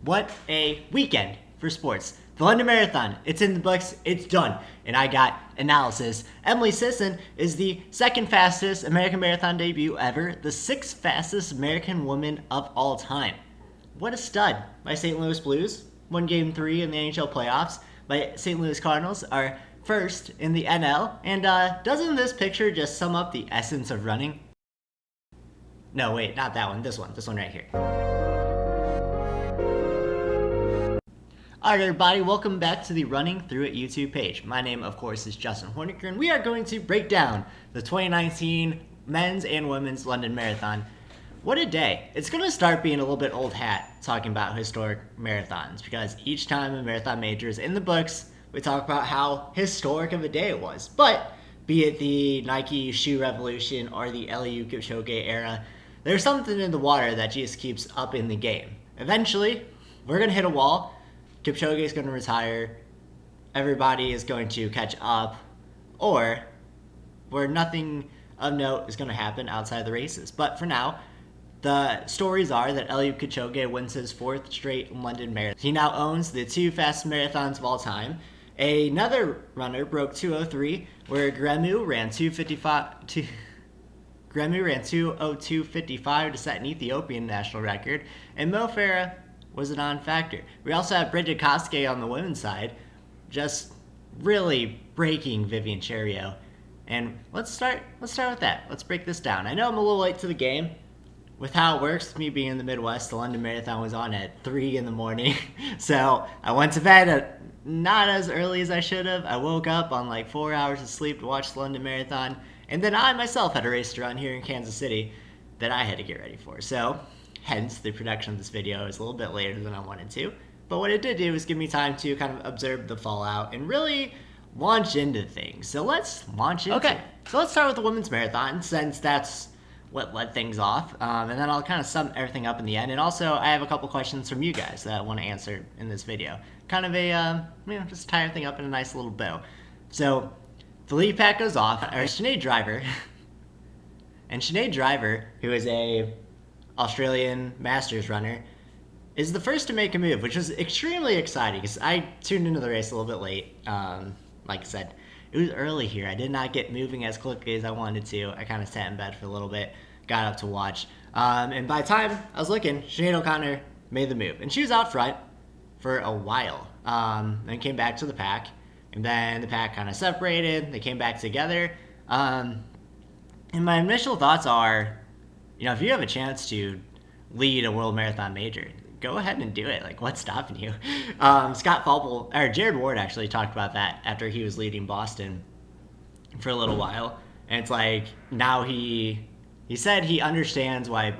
What a weekend for sports. The London Marathon, it's in the books, it's done. And I got analysis. Emily Sisson is the second fastest American marathon debut ever, the sixth fastest American woman of all time. What a stud. My St. Louis Blues won Game 3 in the NHL playoffs. My St. Louis Cardinals are first in the NL. And doesn't this picture just sum up the essence of running? No, wait, not that one. This one right here. Alright everybody, welcome back to the Running Through It YouTube page. My name, of course, is Justin Horniker, and we are going to break down the 2019 men's and women's London Marathon. What a day. It's going to start being a little bit old hat talking about historic marathons, because each time a marathon major is in the books, we talk about how historic of a day it was. But, be it the Nike shoe revolution or the Eliud Kipchoge era, there's something in the water that just keeps up in the game. Eventually, we're going to hit a wall. Kipchoge is going to retire, everybody is going to catch up, or where nothing of note is going to happen outside the races. But for now, the stories are that Eliud Kipchoge wins his fourth straight London Marathon. He now owns the two fastest marathons of all time. Another runner broke 2:03, where Gremu ran 2:55. Gremu ran 2:02:55 to set an Ethiopian national record, and Mo Farah was a non-factor. We also have Bridget Koskei on the women's side, just really breaking Vivian Cherio. And let's start with that. Let's break this down. I know I'm a little late to the game. With how it works, me being in the Midwest, the London Marathon was on at 3 in the morning. So I went to bed at not as early as I should have. I woke up on like 4 hours of sleep to watch the London Marathon. And then I myself had a race to run here in Kansas City that I had to get ready for. So hence, the production of this video is a little bit later than I wanted to. But what it did do is give me time to kind of observe the fallout and really launch into things. So let's launch into it. So let's start with the women's marathon, since that's what led things off. And then I'll kind of sum everything up in the end. And also, I have a couple questions from you guys that I want to answer in this video. Kind of a, just tie everything up in a nice little bow. So the lead pack goes off. Sinead Driver. And Sinead Driver, who is a Australian Masters runner, is the first to make a move, which was extremely exciting because I tuned into the race a little bit late. Like I said, it was early here. I did not get moving as quickly as I wanted to. I kind of sat in bed for a little bit, got up to watch. And by the time I was looking, Sinead O'Connor made the move. And she was out front for a while. Then came back to the pack. And then the pack kind of separated. They came back together. And my initial thoughts are, if you have a chance to lead a world marathon major, go ahead and do it. Like, what's stopping you? Jared Ward actually talked about that after he was leading Boston for a little while. And it's like, now he said he understands why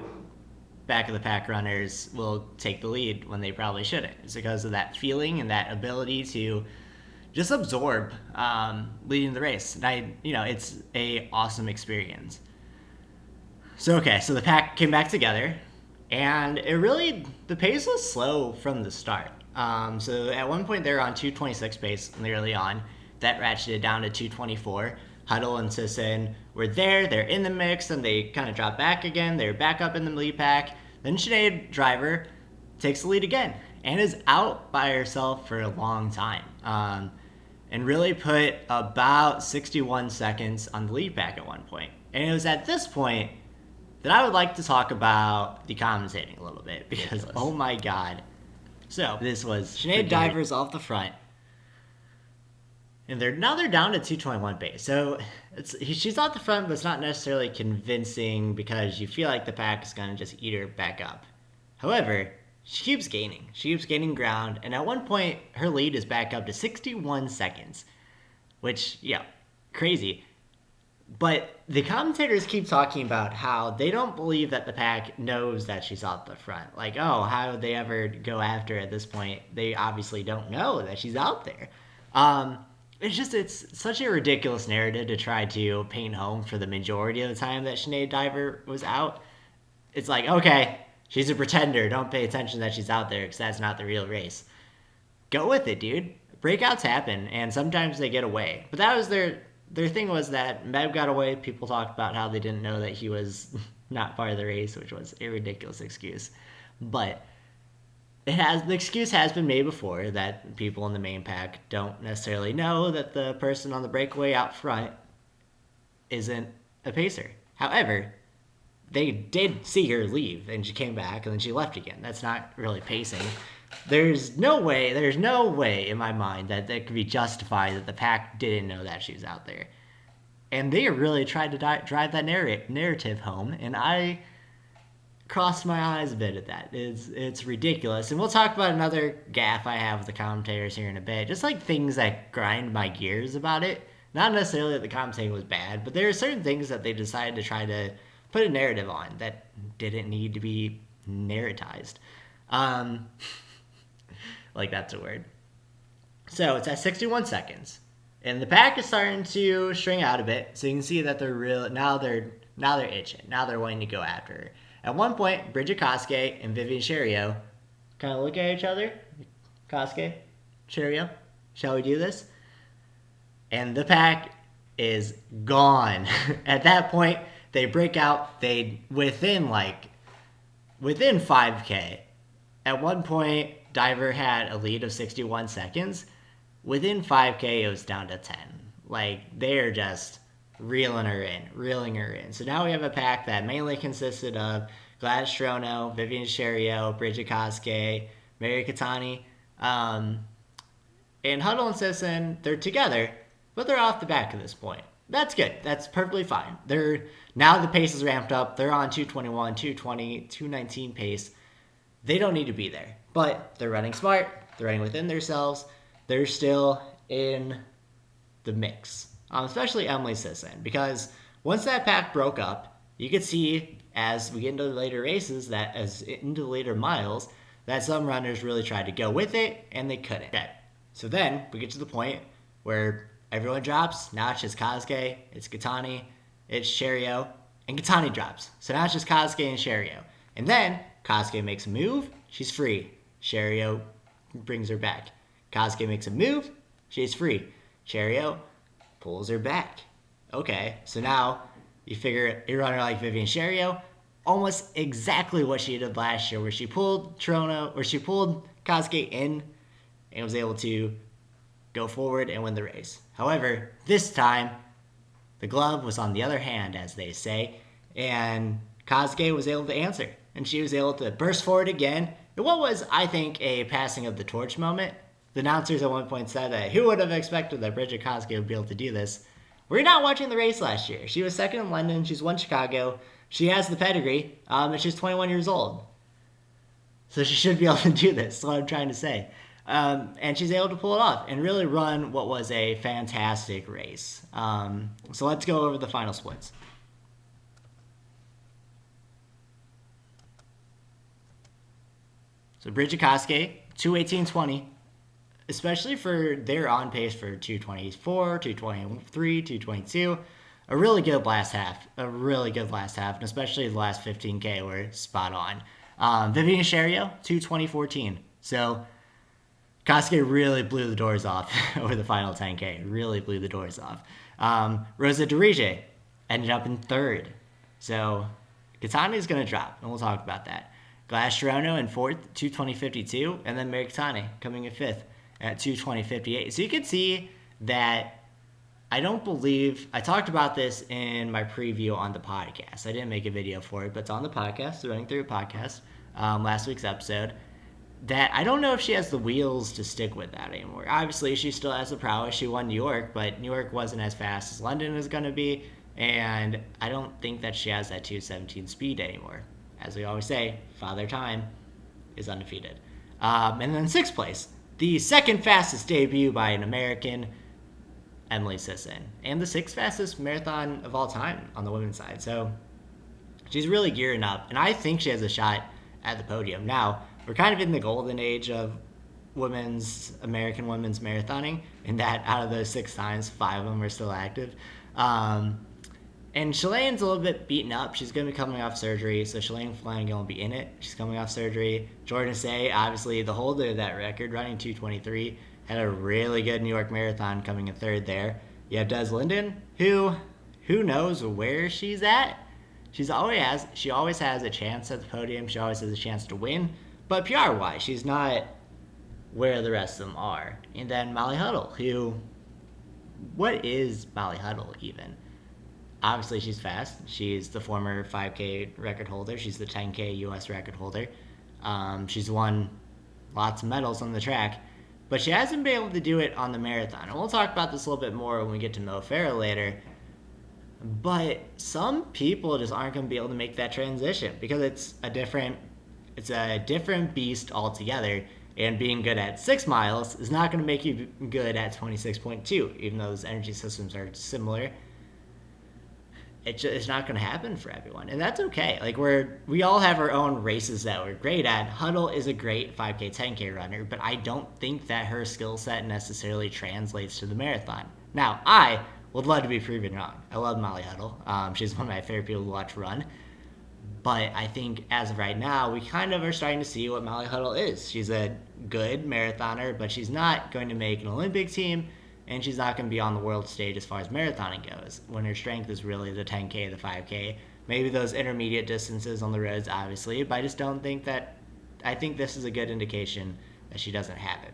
back of the pack runners will take the lead when they probably shouldn't. It's because of that feeling and that ability to just absorb leading the race. And it's a awesome experience. So the pack came back together, and the pace was slow from the start. So at one point they were on 2:26 pace early on. That ratcheted down to 2:24. Huddle and Sisson were there. They're in the mix, and they kind of drop back again. They're back up in the lead pack. Then Sinead Driver takes the lead again and is out by herself for a long time. And really put about 61 seconds on the lead pack at one point. And it was at this point that I would like to talk about the commentating a little bit, because oh my god. So this was Sinead Driver's off the front, and they're down to 2:21 pace. So she's off the front, but it's not necessarily convincing because you feel like the pack is going to just eat her back up. However, she keeps gaining. She keeps gaining ground, and at one point her lead is back up to 61 seconds, which crazy. But the commentators keep talking about how they don't believe that the pack knows that she's out the front. Like, oh, how would they ever go after her at this point? They obviously don't know that she's out there. It's such a ridiculous narrative to try to paint home for the majority of the time that Sinead Driver was out. It's like, okay, she's a pretender. Don't pay attention that she's out there because that's not the real race. Go with it, dude. Breakouts happen, and sometimes they get away. But that was their thing, was that Meb got away. People talked about how they didn't know that he was not part of the race, which was a ridiculous excuse. But The excuse has been made before that people in the main pack don't necessarily know that the person on the breakaway out front isn't a pacer. However, they did see her leave and she came back and then she left again. That's not really pacing. There's no way in my mind that could be justified that the pack didn't know that she was out there. And they really tried to drive that narrative home, and I crossed my eyes a bit at that. It's ridiculous. And we'll talk about another gaffe I have with the commentators here in a bit. Just like things that grind my gears about it. Not necessarily that the commentating was bad, but there are certain things that they decided to try to put a narrative on that didn't need to be narratized. Like that's a word. So it's at 61 seconds. And the pack is starting to string out a bit, so you can see that they're itching. Now they're wanting to go after her. At one point, Bridget Koske and Vivian Cherio kind of look at each other. Koske, Cherio, shall we do this? And the pack is gone. At that point, they break out. Within 5K. At one point, Diver had a lead of 61 seconds. Within 5K, it was down to 10. Like, they're just reeling her in. So now we have a pack that mainly consisted of Gladys Strono, Vivian Cherio, Bridget Koske, Mary Katani, and Huddle and Sisson. They're together, but they're off the back at this point. That's good. That's perfectly fine. Now the pace is ramped up. They're on 221, 220, 219 pace. They don't need to be there, but they're running smart. They're running within themselves. They're still in the mix, especially Emily Sisson, because once that pack broke up, you could see as we get into the later races, into the later miles, that some runners really tried to go with it, and they couldn't. Okay. So then we get to the point where everyone drops. Now it's just Koske, it's Katani, it's Cherio, and Katani drops. So now it's just Koske and Cherio. And then Koske makes a move, she's free. Cherio brings her back. Koske makes a move, she's free. Cherio pulls her back. Okay, so now you figure a runner like Vivian Cherio, almost exactly what she did last year, where she pulled Koske in and was able to go forward and win the race. However, this time, the glove was on the other hand, as they say, and Koske was able to answer. And she was able to burst forward again. In what was, I think, a passing of the torch moment. The announcers at one point said that who would have expected that Bridget Koske would be able to do this? We're not watching the race last year. She was second in London. She's won Chicago. She has the pedigree, and she's 21 years old. So she should be able to do this. That's what I'm trying to say. And she's able to pull it off and really run what was a fantastic race. So let's go over the final splits. So Bridget Koske, 2:18.20, especially for they're on pace for 2:24, 2:23, 2:22. A really good last half. And especially the last 15K were spot on. Vivian Cherio, 2:20.14. So Koske really blew the doors off over the final 10K. Really blew the doors off. Rosa Dirige ended up in third. So Katani's going to drop, and we'll talk about that. Gladys Strono in fourth, 2:20.52, and then Mary Katani coming in fifth at 2:20.58. So you can see that I talked about this in my preview on the podcast. I didn't make a video for it, but it's on the podcast, the Running Through It podcast, last week's episode, that I don't know if she has the wheels to stick with that anymore. Obviously, she still has the prowess. She won New York, but New York wasn't as fast as London is going to be, and I don't think that she has that 2:17 speed anymore. As we always say, Father Time is undefeated. And then sixth place, the second fastest debut by an American, Emily Sisson, and the sixth fastest marathon of all time on the women's side. So she's really gearing up, and I think she has a shot at the podium. Now, we're kind of in the golden age of American women's marathoning, in that out of those 6 times, 5 of them are still active. And Shalane's a little bit beaten up. She's going to be coming off surgery, so Shalane Flanagan will be in it. She's coming off surgery. Jordan Say, obviously the holder of that record, running 2:23, had a really good New York Marathon coming in third there. You have Des Linden, who knows where she's at. She always has a chance at the podium. She always has a chance to win. But PR-wise, she's not where the rest of them are. And then Molly Huddle, who, what is Molly Huddle even? Obviously, she's fast. She's the former 5K record holder. She's the 10K U.S. record holder. She's won lots of medals on the track, but she hasn't been able to do it on the marathon. And we'll talk about this a little bit more when we get to Mo Farah later. But some people just aren't going to be able to make that transition because it's a different beast altogether. And being good at 6 miles is not going to make you good at 26.2, even though those energy systems are similar. It's not going to happen for everyone, and that's okay. Like we all have our own races that we're great at. Huddle is a great 5K, 10K runner, but I don't think that her skill set necessarily translates to the marathon. Now, I would love to be proven wrong. I love Molly Huddle. She's one of my favorite people to watch run. But I think as of right now, we kind of are starting to see what Molly Huddle is. She's a good marathoner, but she's not going to make an Olympic team, and she's not going to be on the world stage as far as marathoning goes, when her strength is really the 10K, the 5K, maybe those intermediate distances on the roads, obviously, but I just don't think that, I think this is a good indication that she doesn't have it.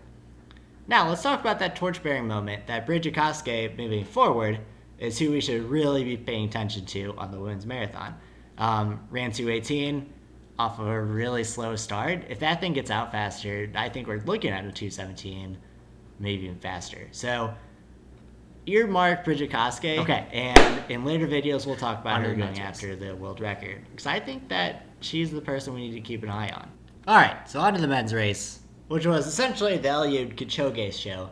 Now, let's talk about that torch-bearing moment, that Bridget Koskei moving forward is who we should really be paying attention to on the women's marathon. Ran 2:18 off of a really slow start. If that thing gets out faster, I think we're looking at a 2:17, maybe even faster. So, earmark Bridget Koskei. Okay, and in later videos, we'll talk about her going after the world record. Because I think that she's the person we need to keep an eye on. All right, so on to the men's race, which was essentially the Eliud Kipchoge show.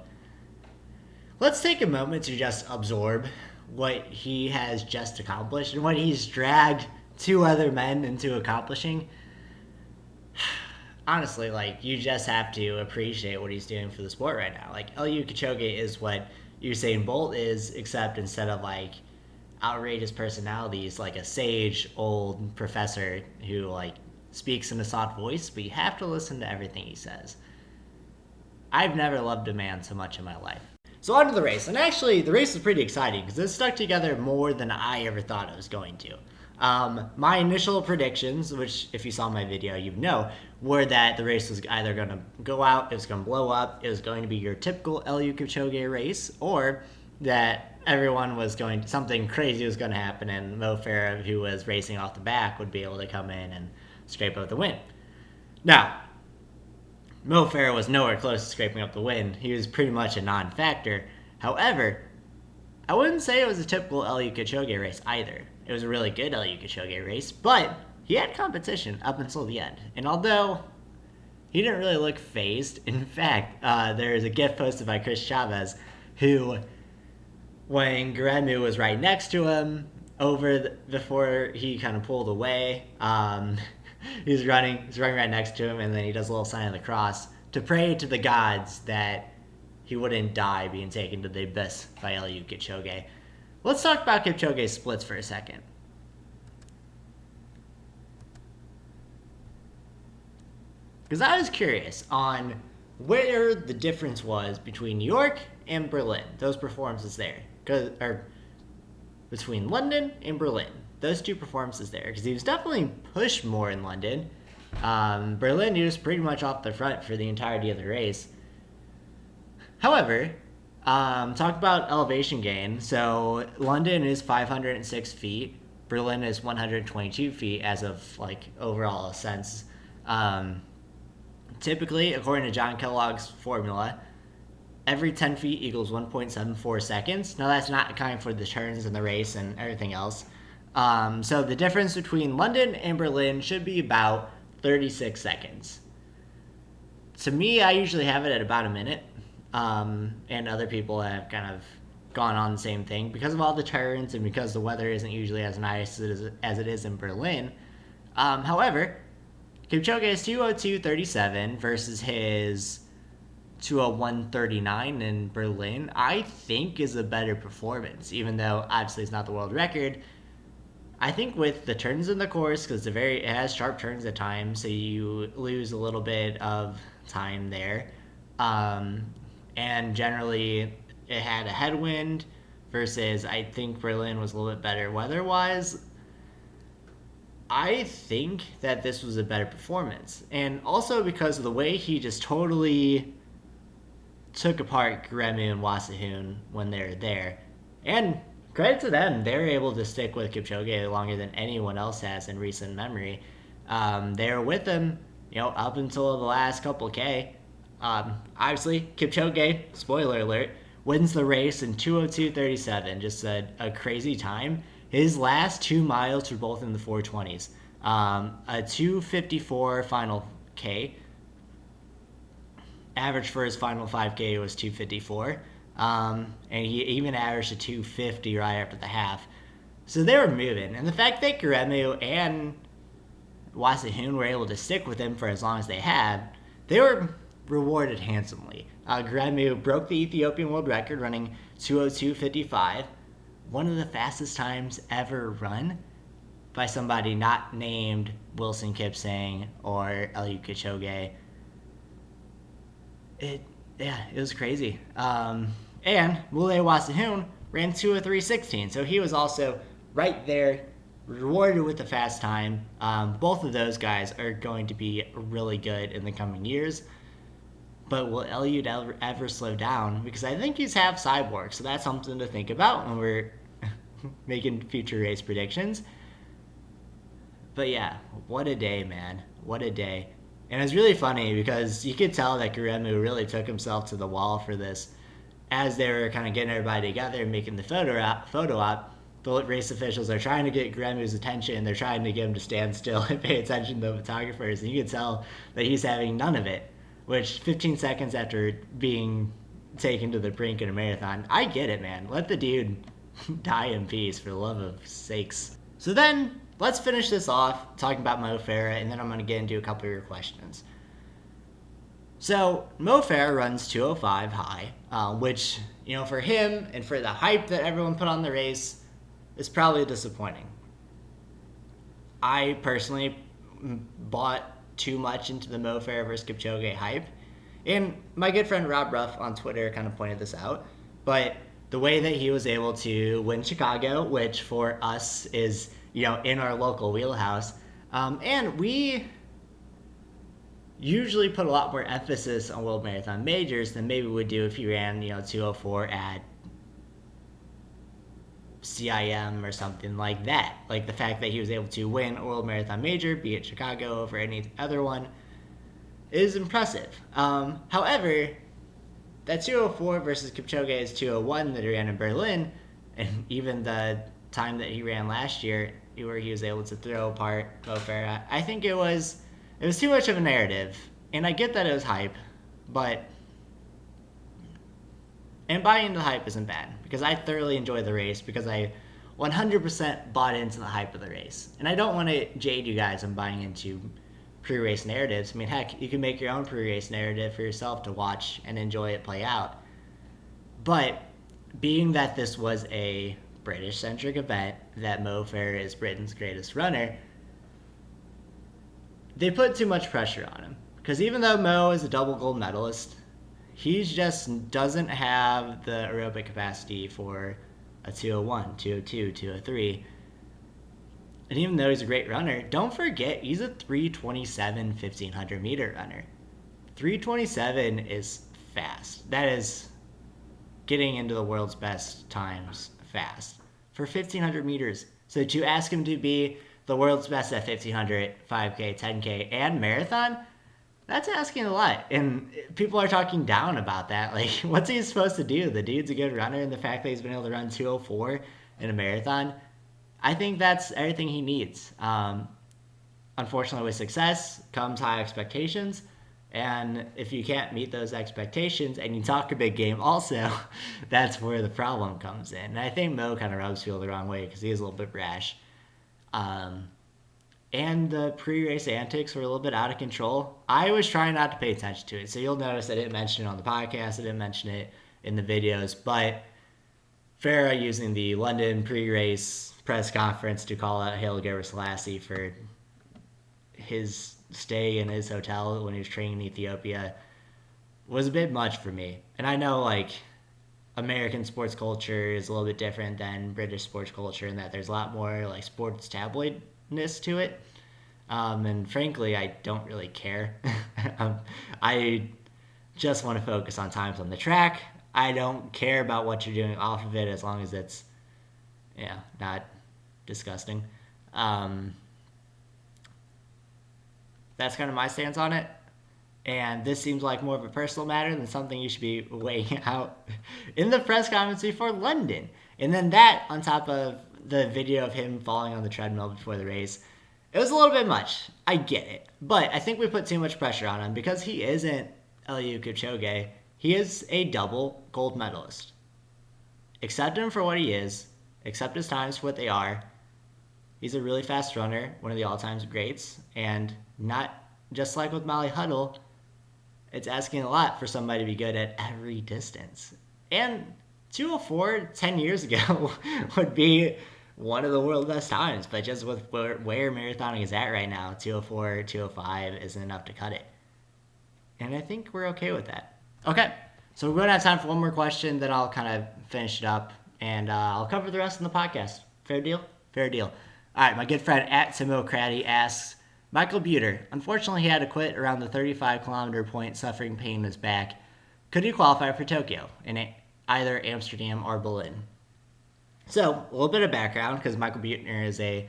Let's take a moment to just absorb what he has just accomplished and what he's dragged 2 other men into accomplishing. Honestly, like, you just have to appreciate what he's doing for the sport right now. Like, Eliud Kipchoge is what Usain Bolt is, except instead of, like, outrageous personalities, like a sage old professor who, like, speaks in a soft voice, but you have to listen to everything he says. I've never loved a man so much in my life. So on to the race. And actually, the race was pretty exciting because it stuck together more than I ever thought it was going to. My initial predictions, which if you saw my video, you know, were that the race was either going to go out, it was going to blow up, it was going to be your typical Eliud Kipchoge race, or that everyone was going, something crazy was going to happen and Mo Farah, who was racing off the back, would be able to come in and scrape up the win. Now, Mo Farah was nowhere close to scraping up the win. He was pretty much a non-factor. However, I wouldn't say it was a typical Eliud Kipchoge race either. It was a really good Eliud Kipchoge race, but he had competition up until the end. And although he didn't really look phased, in fact, there is a GIF posted by Chris Chavez who, when Garemu was right next to him, before he kind of pulled away, he's running right next to him, and then he does a little sign of the cross to pray to the gods that he wouldn't die being taken to the abyss by Eliud Kipchoge. Let's talk about Kipchoge's splits for a second. Because I was curious on where the difference was between New York and Berlin, those performances there. Or between London and Berlin, those 2 performances there. Because he was definitely pushed more in London. Berlin, he was pretty much off the front for the entirety of the race. However, talk about elevation gain. So London is 506 feet. Berlin is 122 feet as of, like, overall sense. Typically, according to John Kellogg's formula, every 10 feet equals 1.74 seconds. Now, that's not accounting for the turns in the race and everything else. So the difference between London and Berlin should be about 36 seconds. To me, I usually have it at about a minute. And other people have kind of gone on the same thing because of all the turns and because the weather isn't usually as nice as it is in Berlin. However, Kipchoge is 2:02:37 versus his 2:01:39 in Berlin. I think is a better performance, even though obviously it's not the world record. I think with the turns in the course, because it has sharp turns at times, so you lose a little bit of time there. And generally, it had a headwind versus I think Berlin was a little bit better weather-wise. I think that this was a better performance. And also because of the way he just totally took apart Gremu and Wasahun when they were there. And credit to them, they're able to stick with Kipchoge longer than anyone else has in recent memory. They were with him, up until the last couple K. Obviously, Kipchoge, spoiler alert, wins the race in 2:02:37, just a crazy time. His last 2 miles were both in the 420s. A 2:54 final K. Average for his final 5K was 2:54. And he even averaged a 2:50 right after the half. So they were moving. And the fact that Gremu and Wasahun were able to stick with him for as long as they had, they were rewarded handsomely. Gremu broke the Ethiopian world record running 2:02:55, one of the fastest times ever run by somebody not named Wilson Kipsang or Eliud Kipchoge. It was crazy. And Wule Wasahun ran 2:03:16, so he was also right there, rewarded with the fast time. Both of those guys are going to be really good in the coming years. But will Eliud ever slow down? Because I think he's half cyborg, so that's something to think about when we're making future race predictions. But yeah, what a day, man. What a day. And it's really funny because you could tell that Gremu really took himself to the wall for this. As they were kind of getting everybody together and making the photo op, the race officials are trying to get Gremu's attention. They're trying to get him to stand still and pay attention to the photographers. And you can tell that he's having none of it. Which 15 seconds after being taken to the brink in a marathon, I get it, man. Let the dude die in peace, for the love of sakes. So then, let's finish this off talking about Mo Farah, and then I'm going to get into a couple of your questions. So, Mo Farah runs 2:05 high, which, for him and for the hype that everyone put on the race, is probably disappointing. I personally bought too much into the Mo Farah versus Kipchoge hype. And my good friend Rob Ruff on Twitter kind of pointed this out. But the way that he was able to win Chicago, which for us is, in our local wheelhouse, and we usually put a lot more emphasis on World Marathon Majors than maybe we would do if he ran, 2:04 at CIM or something like that. Like the fact that he was able to win a World Marathon Major, be it Chicago over any other one, is impressive. However, that 2:04 versus Kipchoge's 2:01 that he ran in Berlin, and even the time that he ran last year, where he was able to throw apart Mo Farah, I think it was too much of a narrative. And I get that it was hype, but and buying into the hype isn't bad, because I thoroughly enjoyed the race, because I 100% bought into the hype of the race. And I don't want to jade you guys on buying into pre-race narratives. I mean, heck, you can make your own pre-race narrative for yourself to watch and enjoy it play out. But being that this was a British-centric event, that Mo Farah is Britain's greatest runner, they put too much pressure on him. Because even though Mo is a double gold medalist, he just doesn't have the aerobic capacity for a 2:01, 2:02, 2:03. And even though he's a great runner, don't forget he's a 3:27 1500 meter runner. 3:27 is fast. That is getting into the world's best times fast for 1500 meters. So to ask him to be the world's best at 1500, 5K, 10K, and marathon, that's asking a lot. And people are talking down about that. Like, what's he supposed to do? The dude's a good runner, and the fact that he's been able to run 2:04 in a marathon, I think that's everything he needs. Unfortunately, with success comes high expectations. And if you can't meet those expectations and you talk a big game also, that's where the problem comes in. And I think Mo kind of rubs people the wrong way because he is a little bit brash. And the pre-race antics were a little bit out of control. I was trying not to pay attention to it, so you'll notice I didn't mention it on the podcast, I didn't mention it in the videos, but Farah using the London pre-race press conference to call out Haile Gebrselassie for his stay in his hotel when he was training in Ethiopia was a bit much for me. And I know, like, American sports culture is a little bit different than British sports culture in that there's a lot more, like, sports tabloid to it. And frankly, I don't really care. I just want to focus on times on the track. I don't care about what you're doing off of it as long as it's, not disgusting. Um, that's kind of my stance on it. And this seems like more of a personal matter than something you should be weighing out in the press conference before London. And then that, on top of the video of him falling on the treadmill before the race, it was a little bit much. I get it. But I think we put too much pressure on him because he isn't Eliud Kipchoge. He is a double gold medalist. Accept him for what he is. Accept his times for what they are. He's a really fast runner, one of the all-time greats, and not just like with Molly Huddle, it's asking a lot for somebody to be good at every distance. And 204 10 years ago would be one of the world's best times, but just with where marathoning is at right now, 204, 205 isn't enough to cut it. And I think we're okay with that. Okay, so we're going to have time for one more question, then I'll kind of finish it up, and I'll cover the rest in the podcast. Fair deal? Fair deal. All right, my good friend at Timocraty asks, Michael Buter, unfortunately he had to quit around the 35-kilometer point, suffering pain in his back. Could he qualify for Tokyo in either Amsterdam or Berlin? So, a little bit of background, because Michael Buter is a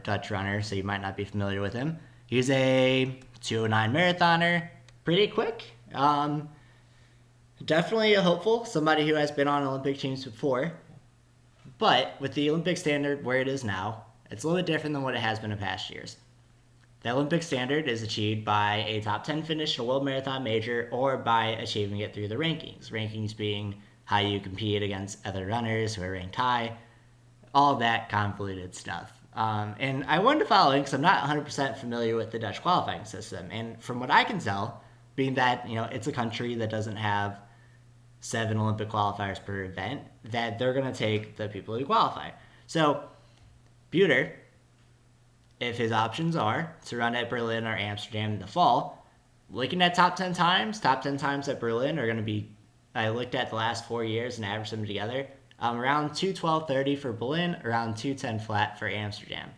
Dutch runner, so you might not be familiar with him. He's a 209 marathoner, pretty quick. Definitely a hopeful, somebody who has been on Olympic teams before. But with the Olympic standard where it is now, it's a little bit different than what it has been in past years. The Olympic standard is achieved by a top 10 finish in a World Marathon Major or by achieving it through the rankings. Rankings being how you compete against other runners who are ranked high, all that convoluted stuff. And I wanted to follow in because I'm not 100% familiar with the Dutch qualifying system. And from what I can tell, being that it's a country that doesn't have 7 Olympic qualifiers per event, that they're going to take the people who qualify. So, Buter, if his options are to run at Berlin or Amsterdam in the fall, looking at top 10 times at Berlin are going to be, I looked at the last 4 years and averaged them together, around 2:12:30 for Berlin, around 2:10 flat for Amsterdam.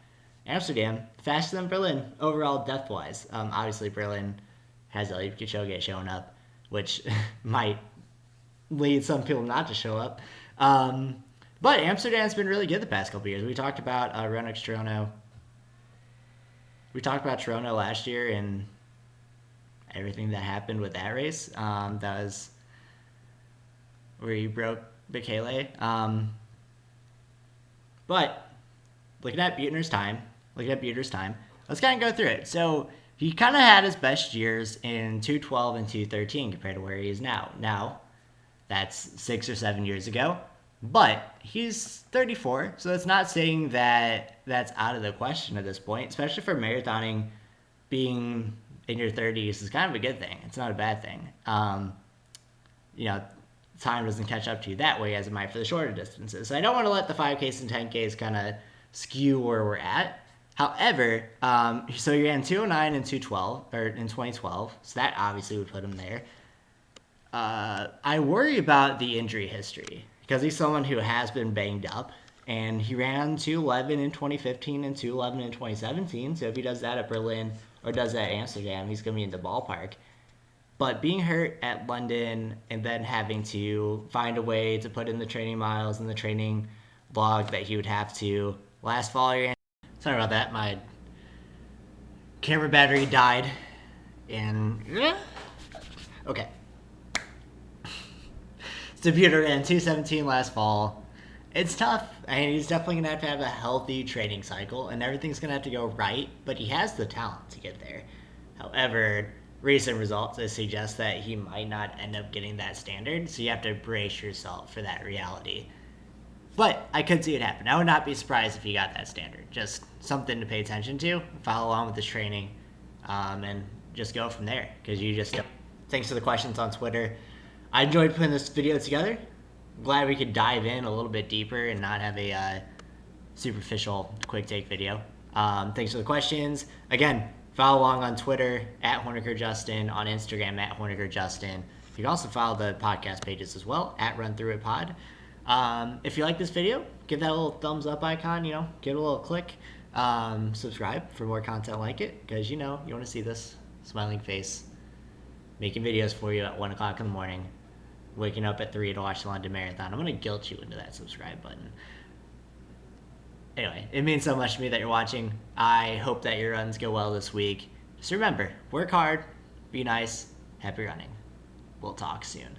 Amsterdam, faster than Berlin overall depth-wise. Obviously, Berlin has Eliud Kipchoge showing up, which might lead some people not to show up. But Amsterdam's been really good the past couple years. We talked about Rennick's Toronto. We talked about Toronto last year and everything that happened with that race. That was where he broke Bekele. But looking at Buter's time, let's kind of go through it. So he kind of had his best years in 2:12 and 2:13 compared to where he is now. Now, that's 6 or 7 years ago. But he's 34, so that's not saying that that's out of the question at this point, especially for marathoning. Being in your 30s is kind of a good thing. It's not a bad thing. Time doesn't catch up to you that way as it might for the shorter distances. So I don't want to let the 5Ks and 10Ks kind of skew where we're at. However, so you're in 209 and 212, or in 2012, so that obviously would put him there. I worry about the injury history because he's someone who has been banged up, and he ran 2:11 in 2015 and 2:11 in 2017. So if he does that at Berlin or does that at Amsterdam, he's going to be in the ballpark. But being hurt at London and then having to find a way to put in the training miles and the training log that he would have to last fall. Sorry about that. My camera battery died. And okay. So Buter ran 2:17 last fall. It's tough. I mean, he's definitely going to have a healthy training cycle, and everything's going to have to go right, but he has the talent to get there. However, recent results suggest that he might not end up getting that standard, so you have to brace yourself for that reality. But I could see it happen. I would not be surprised if he got that standard. Just something to pay attention to, follow along with his training, and just go from there, because you just... Thanks for the questions on Twitter. I enjoyed putting this video together. Glad we could dive in a little bit deeper and not have a superficial quick take video. Thanks for the questions. Again, follow along on Twitter at HornickerJustin, on Instagram at HornickerJustin. You can also follow the podcast pages as well at RunThroughItPod. If you like this video, give that a little thumbs up icon, give it a little click. Subscribe for more content like it, because you want to see this smiling face making videos for you at 1 o'clock in the morning, waking up at 3 to watch the London Marathon. I'm going to guilt you into that subscribe button. Anyway, it means so much to me that you're watching. I hope that your runs go well this week. Just remember, work hard, be nice, happy running. We'll talk soon.